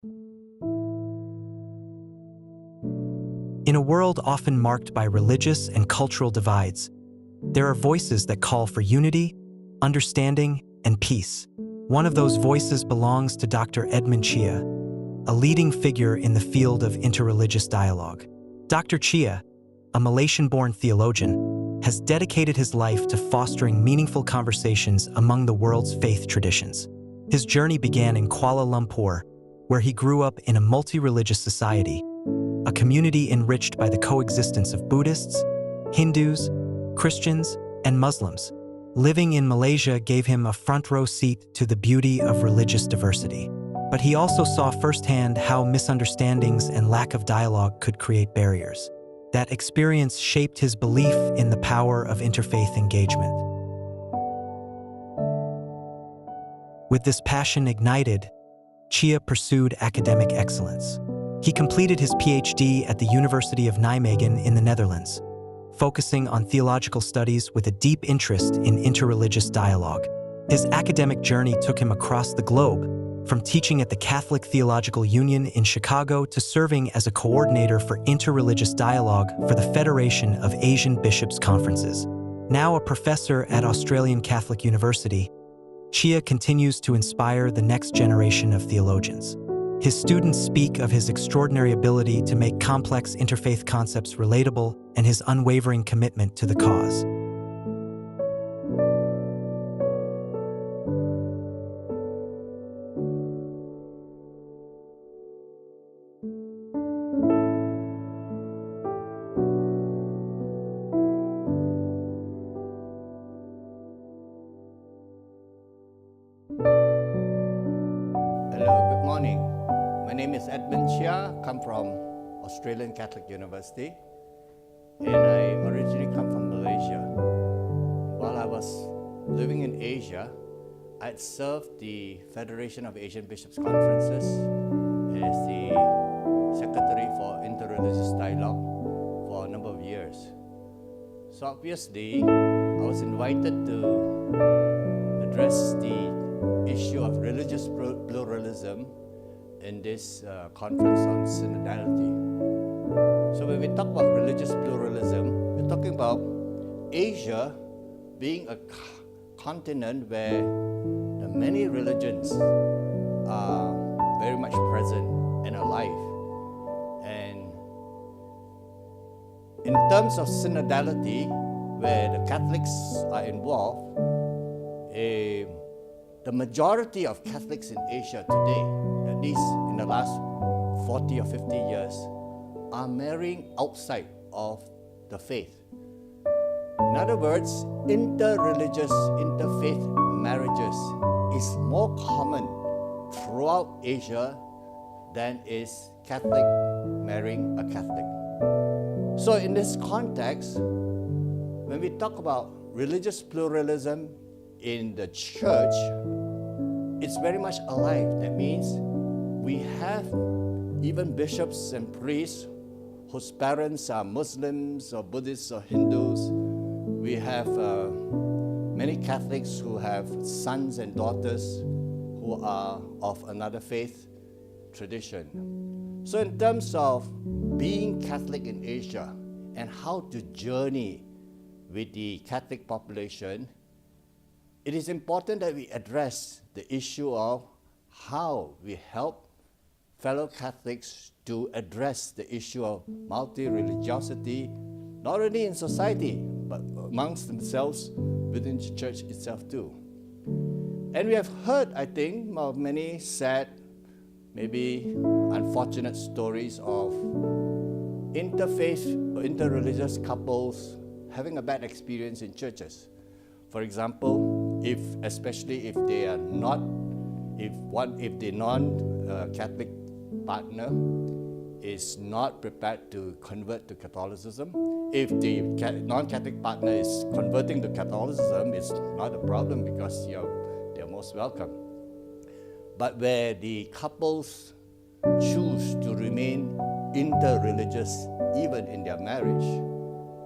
In a world often marked by religious and cultural divides, there are voices that call for unity, understanding, and peace. One of those voices belongs to Dr. Edmund Chia, a leading figure in the field of interreligious dialogue. Dr. Chia, a Malaysian-born theologian, has dedicated his life to fostering meaningful conversations among the world's faith traditions. His journey began in Kuala Lumpur, where he grew up in a multi-religious society, a community enriched by the coexistence of Buddhists, Hindus, Christians, and Muslims. Living in Malaysia gave him a front-row seat to the beauty of religious diversity. But he also saw firsthand how misunderstandings and lack of dialogue could create barriers. That experience shaped his belief in the power of interfaith engagement. With this passion ignited, Chia pursued academic excellence. He completed his PhD at the University of Nijmegen in the Netherlands, focusing on theological studies with a deep interest in interreligious dialogue. His academic journey took him across the globe, from teaching at the Catholic Theological Union in Chicago to serving as a coordinator for interreligious dialogue for the Federation of Asian Bishops' Conferences. Now a professor at Australian Catholic University, Chia continues to inspire the next generation of theologians. His students speak of his extraordinary ability to make complex interfaith concepts relatable and his unwavering commitment to the cause. Hello, good morning. My name is Edmund Chia, come from Australian Catholic University, and I originally come from Malaysia. While I was living in Asia, I had served the Federation of Asian Bishops' Conferences as the Secretary for Interreligious Dialogue for a number of years. So obviously, I was invited to address the issue of religious pluralism in this conference on synodality. So when we talk about religious pluralism, we're talking about Asia being a continent where the many religions are very much present and alive. And in terms of synodality, where the Catholics are involved, the majority of Catholics in Asia today, at least in the last 40 or 50 years, are marrying outside of the faith. In other words, interreligious, interfaith marriages is more common throughout Asia than is Catholic marrying a Catholic. So in this context, when we talk about religious pluralism in the church, it's very much alive. That means we have even bishops and priests whose parents are Muslims or Buddhists or Hindus. We have many Catholics who have sons and daughters who are of another faith tradition. So in terms of being Catholic in Asia and how to journey with the Catholic population, it is important that we address the issue of how we help fellow Catholics to address the issue of multi-religiosity, not only in society, but amongst themselves within the church itself too. And we have heard, I think, of many sad, maybe unfortunate stories of interfaith or interreligious couples having a bad experience in churches. For example, especially if they are not, if the non-Catholic partner is not prepared to convert to Catholicism. If the non-Catholic partner is converting to Catholicism, it's not a problem because they're most welcome. But where the couples choose to remain interreligious even in their marriage,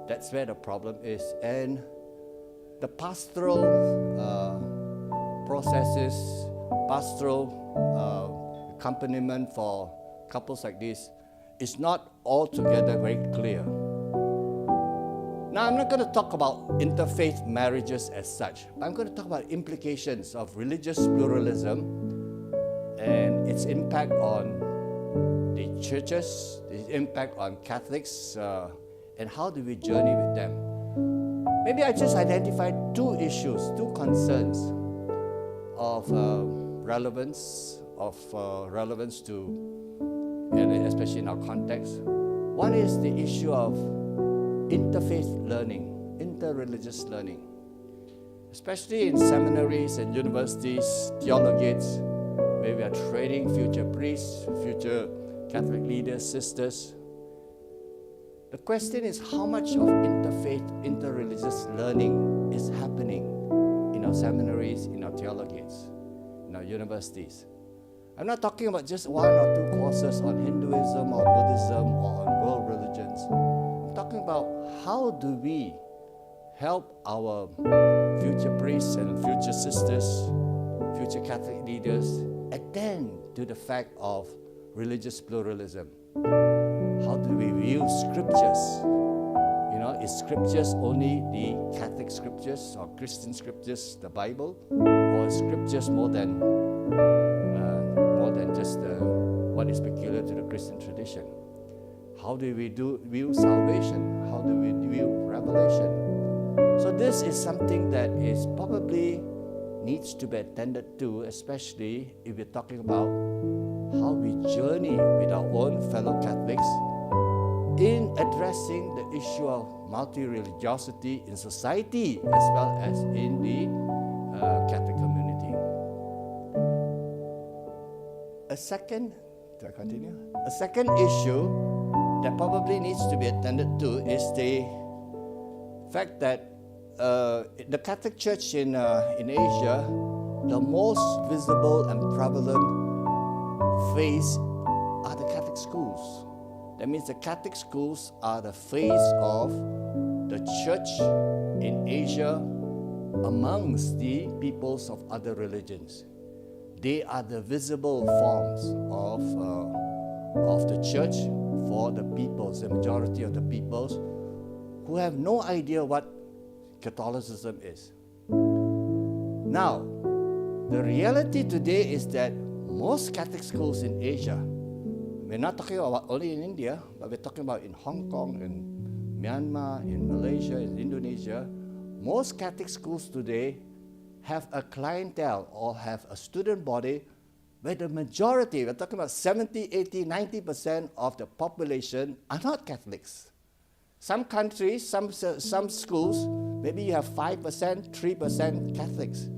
that's where the problem is. And the pastoral processes, pastoral accompaniment for couples like this is not altogether very clear. Now, I'm not going to talk about interfaith marriages as such, but I'm going to talk about implications of religious pluralism and its impact on the churches, its impact on Catholics, and how do we journey with them. Maybe I just identified two issues, two concerns of relevance to, and especially in our context. One is the issue of interfaith learning, interreligious learning, especially in seminaries and universities, theologiates, where we are training future priests, future Catholic leaders, sisters. The question is how much of interfaith, interreligious learning is happening in our seminaries, in our theologiates, in our universities. I'm not talking about just one or two courses on Hinduism or Buddhism or on world religions. I'm talking about how do we help our future priests and future sisters, future Catholic leaders attend to the fact of religious pluralism. How do we view scriptures? You know, is scriptures only the Catholic scriptures or Christian scriptures, the Bible, or scriptures more than just what is peculiar to the Christian tradition? How do we view salvation? How do we view revelation? So this is something that is probably needs to be attended to, especially if we're talking about how we journey with our own fellow Catholics in addressing the issue of multi-religiosity in society as well as in the Catholic community. A second issue that probably needs to be attended to is the fact that the Catholic Church in Asia, the most visible and prevalent face are the Catholic schools. That means the Catholic schools are the face of the Church in Asia amongst the peoples of other religions. They are the visible forms of the Church for the peoples, the majority of the peoples who have no idea what Catholicism is. Now, the reality today is that most Catholic schools in Asia, we're not talking about only in India, but we're talking about in Hong Kong, in Myanmar, in Malaysia, in Indonesia, most Catholic schools today have a clientele or have a student body where the majority, we're talking about 70, 80, 90% of the population are not Catholics. Some countries, some schools, maybe you have 5%, 3% Catholics.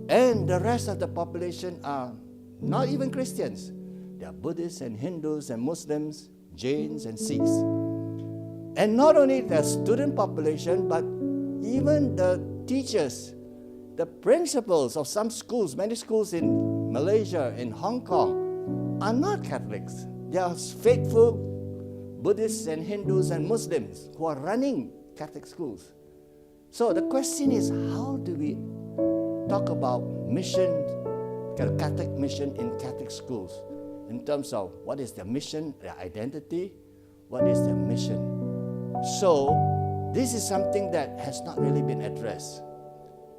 And the rest of the population are not even Christians. They are Buddhists and Hindus and Muslims, Jains and Sikhs. And not only the student population, but even the teachers, the principals of some schools, many schools in Malaysia, in Hong Kong, are not Catholics. They are faithful Buddhists and Hindus and Muslims who are running Catholic schools. So the question is, how do we talk about mission, Catholic mission in Catholic schools, in terms of what is their mission, their identity, what is their mission? So this is something that has not really been addressed,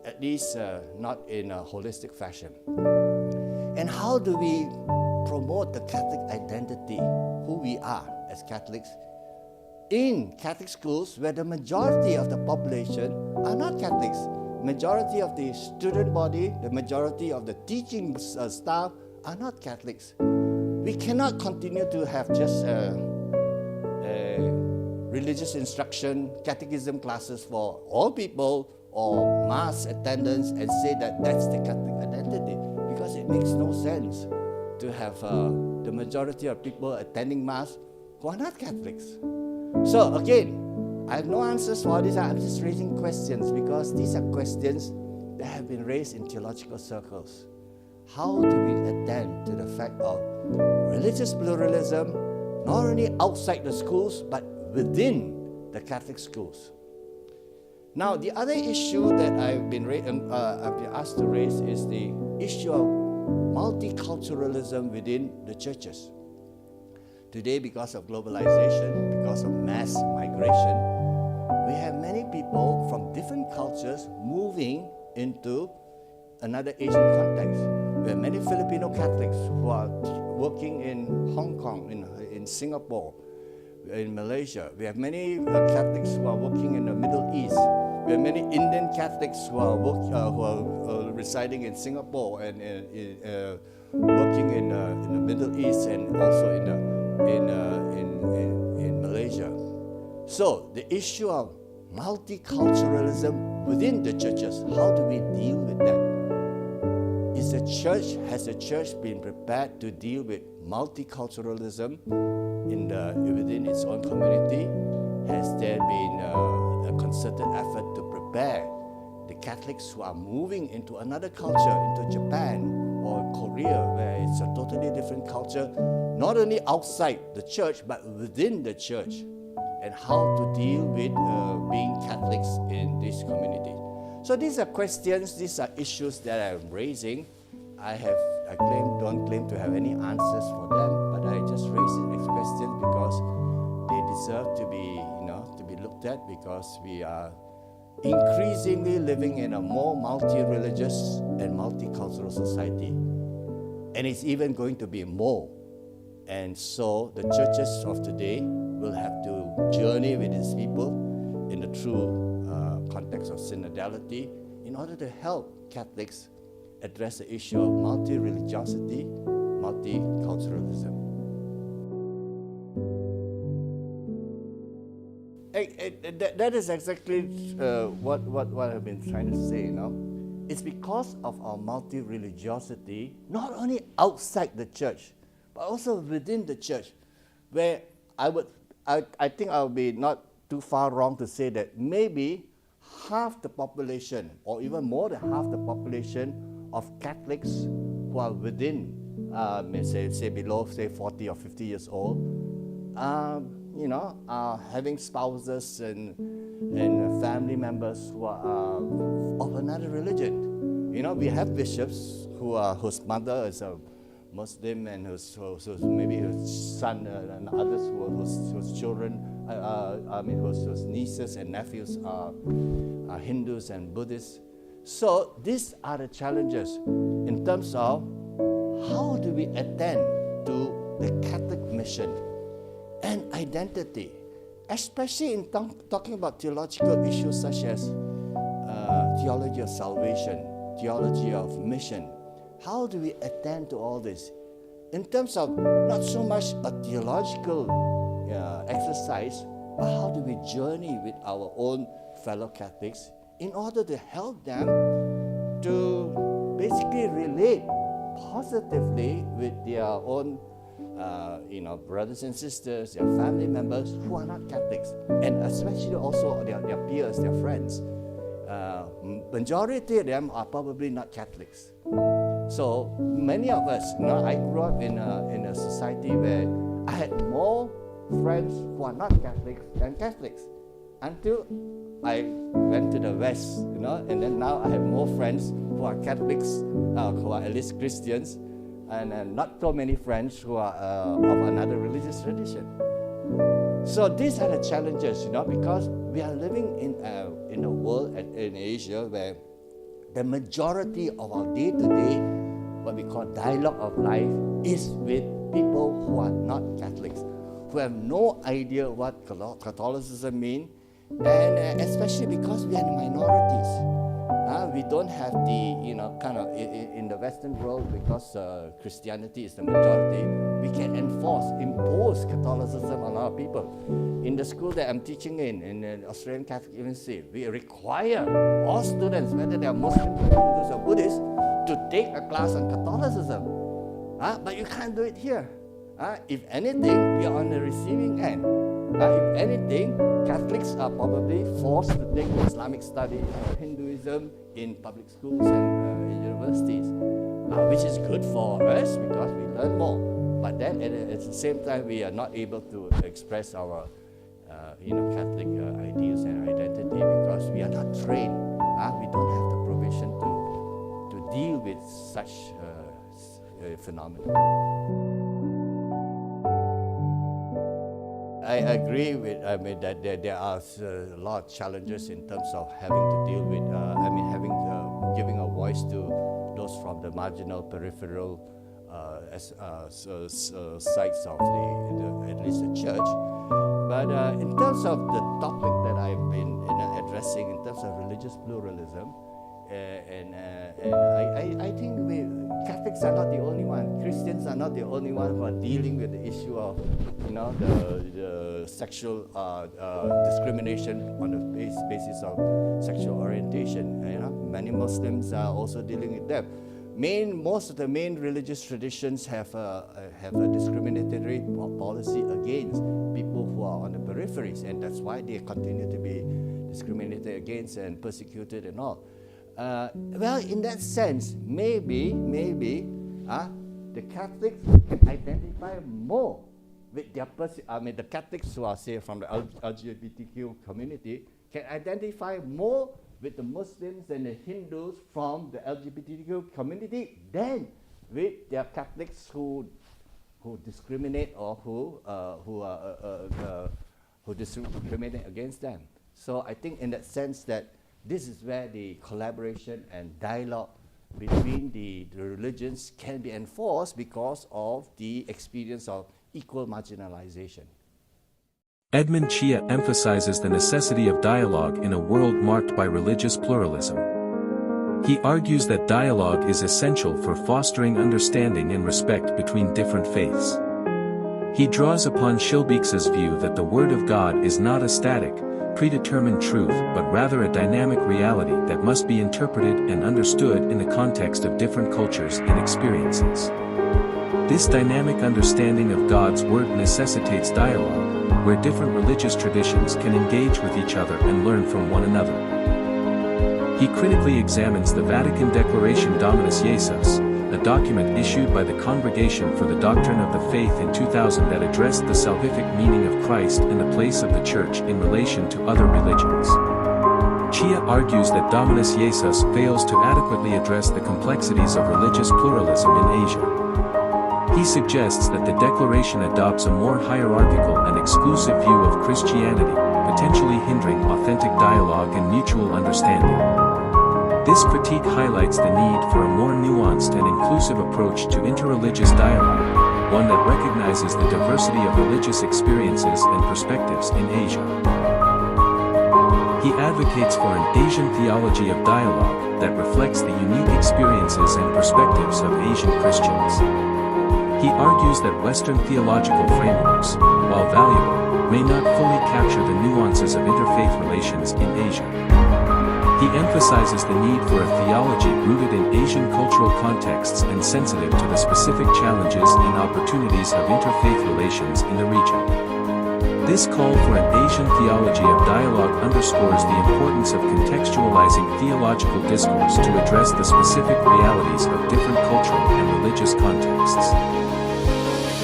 at least not in a holistic fashion. And how do we promote the Catholic identity, who we are as Catholics, in Catholic schools where the majority of the population are not Catholics? Majority of the student body, the majority of the teaching staff are not Catholics. We cannot continue to have just religious instruction, catechism classes for all people or mass attendance and say that that's the Catholic identity, because it makes no sense to have the majority of people attending mass who are not Catholics. So again, I have no answers for this. I'm just raising questions because these are questions that have been raised in theological circles. How do we attend to the fact of religious pluralism, not only outside the schools, but within the Catholic schools? Now, the other issue that I've been asked to raise is the issue of multiculturalism within the churches. Today, because of globalization, because of mass migration, we have many people from different cultures moving into another Asian context. We have many Filipino Catholics who are working in Hong Kong, in Singapore, in Malaysia. We have many Catholics who are working in the Middle East. We have many Indian Catholics who are residing in Singapore and working in the Middle East and also in Malaysia. So the issue of multiculturalism within the churches, how do we deal with that? Has the church been prepared to deal with multiculturalism within its own community? Has there been a concerted effort to prepare the Catholics who are moving into another culture, into Japan or Korea, where it's a totally different culture, not only outside the church but within the church, and how to deal with being Catholics in this community? So these are questions, these are issues that I'm raising. I don't claim to have any answers for them, but I just raise these questions because they deserve to be looked at, because we are increasingly living in a more multi-religious and multicultural society. And it's even going to be more. And so the churches of today will have to journey with its people in the true context of synodality in order to help Catholics address the issue of multi-religiosity, multiculturalism. That is exactly what I've been trying to say, It's because of our multi-religiosity, not only outside the church, but also within the church, where I think I would be not too far wrong to say that maybe half the population, or even more than half the population of Catholics who are within, say below, say 40 or 50 years old, are having spouses and family members who are of another religion. We have bishops whose mother is a Muslim, and whose maybe his son and others whose children, whose nieces and nephews are Hindus and Buddhists. So these are the challenges in terms of how do we attend to the Catholic mission and identity, especially in talking about theological issues such as theology of salvation, theology of mission. How do we attend to all this? In terms of not so much a theological exercise, but how do we journey with our own fellow Catholics in order to help them to basically relate positively with their own brothers and sisters, their family members who are not Catholics, and especially also their peers, their friends. Majority of them are probably not Catholics. So many of us, I grew up in a society where I had more friends who are not Catholics than Catholics, until I went to the West, and then now I have more friends who are Catholics, who are at least Christians, and not so many friends who are of another religious tradition. So these are the challenges, because we are living in a world, in Asia, where the majority of our day-to-day, what we call dialogue of life, is with people who are not Catholics, who have no idea what Catholicism means, and especially because we are the minorities. We don't have the, in the Western world, because Christianity is the majority, we can impose Catholicism on our people. In the school that I'm teaching in the Australian Catholic University, we require all students, whether they are Muslims, Hindus or Buddhists, to take a class on Catholicism. But you can't do it here. If anything, we are on the receiving end. If anything, Catholics are probably forced to take Islamic studies or Hinduism in public schools and in universities, which is good for us because we learn more. But then at the same time, we are not able to express our Catholic ideals and identity because we are not trained. We don't have the provision to deal with such phenomenon. I agree with that there are a lot of challenges in terms of having to deal with, giving a voice to those from the marginal, peripheral sites of at least the church. But in terms of the topic that I've been addressing in terms of religious pluralism, I think Catholics are not the only one. Christians are not the only one who are dealing with the issue of, the sexual discrimination on the basis of sexual orientation. Many Muslims are also dealing with them. Most of the main religious traditions have a discriminatory policy against people who are on the peripheries, and that's why they continue to be discriminated against and persecuted and all. Well, in that sense, maybe the Catholics can identify more with their the Catholics who are, say, from the LGBTQ community can identify more with the Muslims and the Hindus from the LGBTQ community than with their Catholics who discriminate or who discriminate against them. So I think in that sense that this is where the collaboration and dialogue between the religions can be enforced because of the experience of equal marginalization. Edmund Chia emphasizes the necessity of dialogue in a world marked by religious pluralism. He argues that dialogue is essential for fostering understanding and respect between different faiths. He draws upon Schilbeeck's view that the Word of God is not a static, predetermined truth but rather a dynamic reality that must be interpreted and understood in the context of different cultures and experiences. This dynamic understanding of God's Word necessitates dialogue, where different religious traditions can engage with each other and learn from one another. He critically examines the Vatican Declaration Dominus Iesus, a document issued by the Congregation for the Doctrine of the Faith in 2000 that addressed the salvific meaning of Christ and the place of the Church in relation to other religions. Chia argues that Dominus Iesus fails to adequately address the complexities of religious pluralism in Asia. He suggests that the Declaration adopts a more hierarchical and exclusive view of Christianity, potentially hindering authentic dialogue and mutual understanding. This critique highlights the need for a more nuanced and inclusive approach to interreligious dialogue, one that recognizes the diversity of religious experiences and perspectives in Asia. He advocates for an Asian theology of dialogue that reflects the unique experiences and perspectives of Asian Christians. He argues that Western theological frameworks, while valuable, may not fully capture the nuances of interfaith relations in Asia. He emphasizes the need for a theology rooted in Asian cultural contexts and sensitive to the specific challenges and opportunities of interfaith relations in the region. This call for an Asian theology of dialogue underscores the importance of contextualizing theological discourse to address the specific realities of different cultural and religious contexts.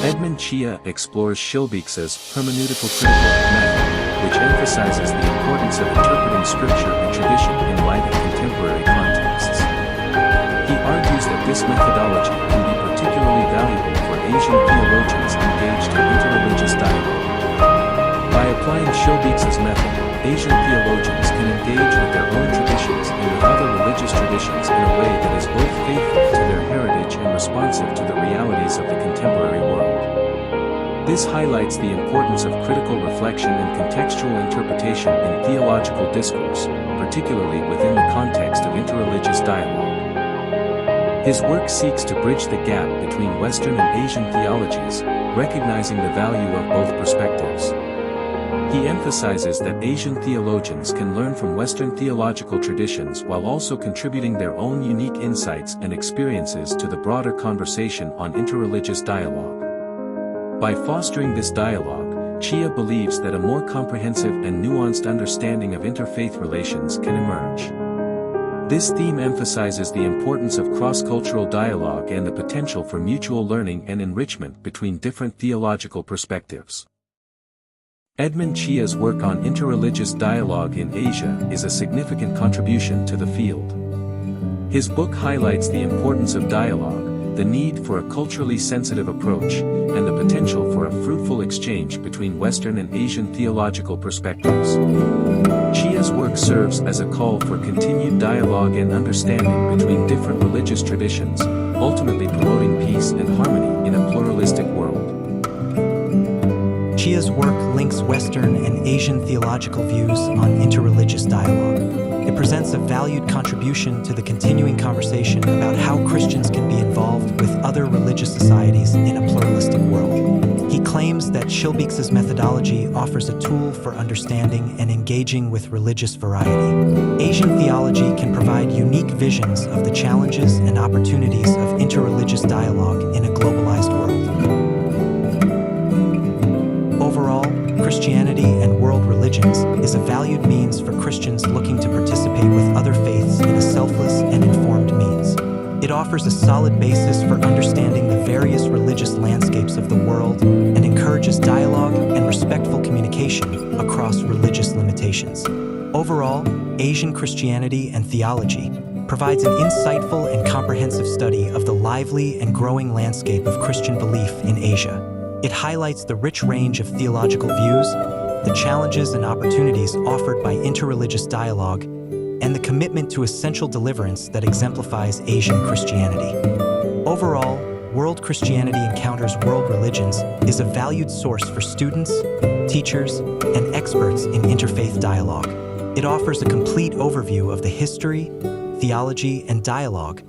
Edmund Chia explores Schilbeeck's hermeneutical critical method, which emphasizes the importance of interpreting scripture and tradition in light of contemporary contexts. He argues that this methodology can be particularly valuable for Asian theologians engaged in interreligious dialogue. By applying Schilbeeck's method, Asian theologians can engage with their own traditions and with other religious traditions in a way that is both faithful to their heritage and responsive to the realities of the contemporary world. This highlights the importance of critical reflection and contextual interpretation in theological discourse, particularly within the context of interreligious dialogue. His work seeks to bridge the gap between Western and Asian theologies, recognizing the value of both perspectives. He emphasizes that Asian theologians can learn from Western theological traditions while also contributing their own unique insights and experiences to the broader conversation on interreligious dialogue. By fostering this dialogue, Chia believes that a more comprehensive and nuanced understanding of interfaith relations can emerge. This theme emphasizes the importance of cross-cultural dialogue and the potential for mutual learning and enrichment between different theological perspectives. Edmund Chia's work on interreligious dialogue in Asia is a significant contribution to the field. His book highlights the importance of dialogue, the need for a culturally sensitive approach, and the potential for a fruitful exchange between Western and Asian theological perspectives. Chia's work serves as a call for continued dialogue and understanding between different religious traditions, ultimately promoting peace and harmony in a pluralistic world. Chia's work links Western and Asian theological views on interreligious dialogue. It presents a valued contribution to the continuing conversation about how Christians can be involved with other religious societies in a pluralistic world. He claims that Schillebeeckx's methodology offers a tool for understanding and engaging with religious variety. Asian theology can provide unique visions of the challenges and opportunities of interreligious dialogue in a globalized world. Overall, Christianity and world religions is a valued means for Christians looking to participate with other faiths in a selfless and informed means. It offers a solid basis for understanding the various religious landscapes of the world and encourages dialogue and respectful communication across religious limitations. Overall, Asian Christianity and theology provides an insightful and comprehensive study of the lively and growing landscape of Christian belief in Asia. It highlights the rich range of theological views, the challenges and opportunities offered by interreligious dialogue, and the commitment to essential deliverance that exemplifies Asian Christianity. Overall, World Christianity Encounters World Religions is a valued source for students, teachers, and experts in interfaith dialogue. It offers a complete overview of the history, theology, and dialogue,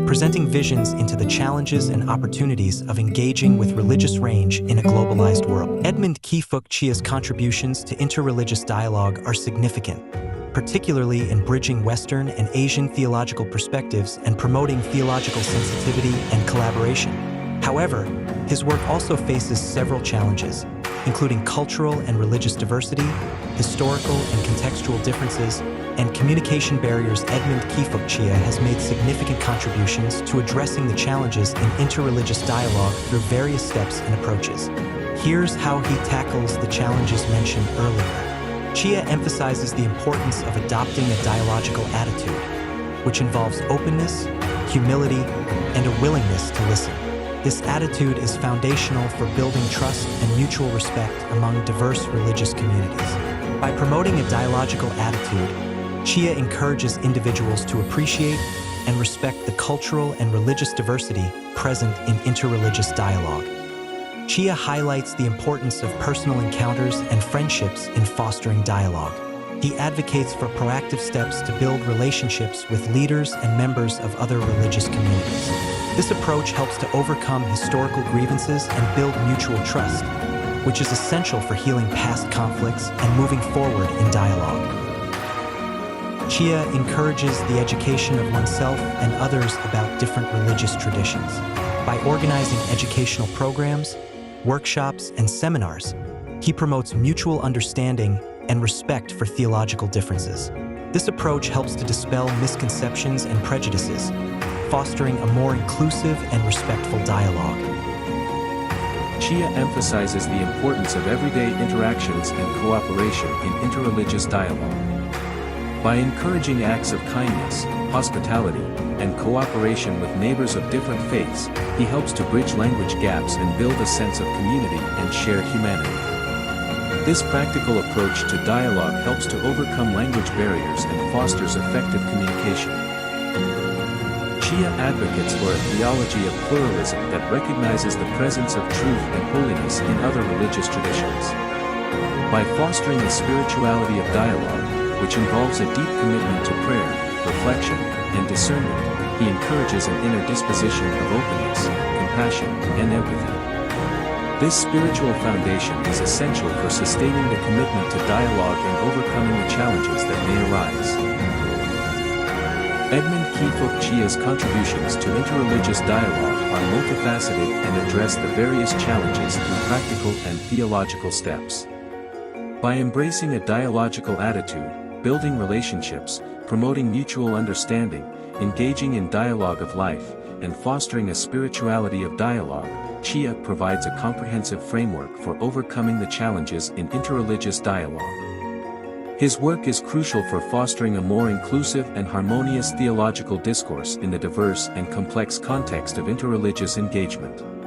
presenting visions into the challenges and opportunities of engaging with religious range in a globalized world. Edmund Kifuk Chia's contributions to interreligious dialogue are significant, particularly in bridging Western and Asian theological perspectives and promoting theological sensitivity and collaboration. However, his work also faces several challenges, including cultural and religious diversity, historical and contextual differences, and communication barriers. Edmund Kifuk Chia has made significant contributions to addressing the challenges in interreligious dialogue through various steps and approaches. Here's how he tackles the challenges mentioned earlier. Chia emphasizes the importance of adopting a dialogical attitude, which involves openness, humility, and a willingness to listen. This attitude is foundational for building trust and mutual respect among diverse religious communities. By promoting a dialogical attitude, Chia encourages individuals to appreciate and respect the cultural and religious diversity present in interreligious dialogue. Chia highlights the importance of personal encounters and friendships in fostering dialogue. He advocates for proactive steps to build relationships with leaders and members of other religious communities. This approach helps to overcome historical grievances and build mutual trust, which is essential for healing past conflicts and moving forward in dialogue. Chia encourages the education of oneself and others about different religious traditions. By organizing educational programs, workshops, and seminars, he promotes mutual understanding and respect for theological differences. This approach helps to dispel misconceptions and prejudices, fostering a more inclusive and respectful dialogue. Chia emphasizes the importance of everyday interactions and cooperation in interreligious dialogue. By encouraging acts of kindness, hospitality, and cooperation with neighbors of different faiths, he helps to bridge language gaps and build a sense of community and shared humanity. This practical approach to dialogue helps to overcome language barriers and fosters effective communication. Chia advocates for a theology of pluralism that recognizes the presence of truth and holiness in other religious traditions. By fostering a spirituality of dialogue, which involves a deep commitment to prayer, reflection, and discernment, he encourages an inner disposition of openness, compassion, and empathy. This spiritual foundation is essential for sustaining the commitment to dialogue and overcoming the challenges that may arise. Edmund Kifuk Chia's contributions to interreligious dialogue are multifaceted and address the various challenges through practical and theological steps. By embracing a dialogical attitude, building relationships, promoting mutual understanding, engaging in dialogue of life, and fostering a spirituality of dialogue, Chia provides a comprehensive framework for overcoming the challenges in interreligious dialogue. His work is crucial for fostering a more inclusive and harmonious theological discourse in the diverse and complex context of interreligious engagement.